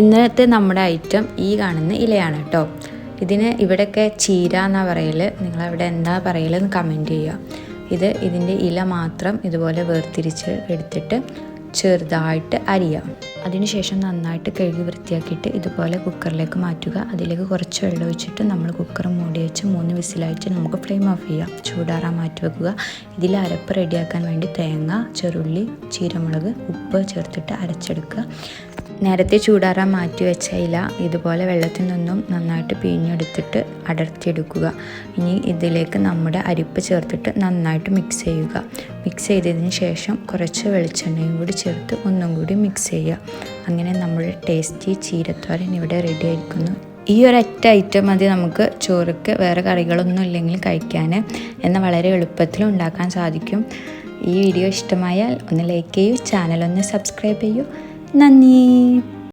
ഇന്നത്തെ നമ്മുടെ ഐറ്റം ഈ കാണുന്ന ഇലയാണ് കേട്ടോ. ഇതിന് ഇവിടെയൊക്കെ ചീര എന്നാണ് പറയൽ, നിങ്ങളവിടെ എന്താ പറയലെന്ന് കമൻറ്റ് ചെയ്യുക. ഇതിൻ്റെ ഇല മാത്രം ഇതുപോലെ വേർതിരിച്ച് എടുത്തിട്ട് ചെറുതായിട്ട് അരിയാം. അതിനുശേഷം നന്നായിട്ട് കഴുകി വൃത്തിയാക്കിയിട്ട് ഇതുപോലെ കുക്കറിലേക്ക് മാറ്റുക. അതിലേക്ക് കുറച്ച് വെള്ളം ഒഴിച്ചിട്ട് നമ്മൾ കുക്കർ മൂടി വെച്ച് 3 വിസിലായിട്ട് നമുക്ക് ഫ്ലെയിം ഓഫ് ചെയ്യാം. ചൂടാറാൻ മാറ്റി വെക്കുക. ഇതിൽ അരപ്പ് റെഡിയാക്കാൻ വേണ്ടി തേങ്ങ, ചെറുള്ളി, ചീരമുളക്, ഉപ്പ് ചേർത്തിട്ട് അരച്ചെടുക്കുക. നേരത്തെ ചൂടാറാൻ മാറ്റി വെച്ച ഇല ഇതുപോലെ വെള്ളത്തിൽ നിന്നും നന്നായിട്ട് പിഴിഞ്ഞെടുത്തിട്ട് അടർത്തിയെടുക്കുക. ഇനി ഇതിലേക്ക് നമ്മുടെ അരിപ്പ് ചേർത്തിട്ട് നന്നായിട്ട് മിക്സ് ചെയ്യുക. മിക്സ് ചെയ്തതിന് ശേഷം കുറച്ച് വെളിച്ചെണ്ണയും കൂടി ചേർത്ത് ഒന്നും കൂടി മിക്സ് ചെയ്യുക. അങ്ങനെ നമ്മുടെ ടേസ്റ്റി ചീരത്തോരൻ ഇവിടെ റെഡി ആയിരിക്കുന്നു. ഈ ഒരൊറ്റ ഐറ്റം മതി നമുക്ക് ചോറുക്ക്, വേറെ കറികളൊന്നും ഇല്ലെങ്കിൽ കഴിക്കാൻ. എന്നാൽ വളരെ എളുപ്പത്തിൽ ഉണ്ടാക്കാൻ സാധിക്കും. ഈ വീഡിയോ ഇഷ്ടമായാൽ ഒന്ന് ലൈക്ക് ചെയ്യൂ, ചാനലൊന്ന് സബ്സ്ക്രൈബ് ചെയ്യൂ. നന്ദി.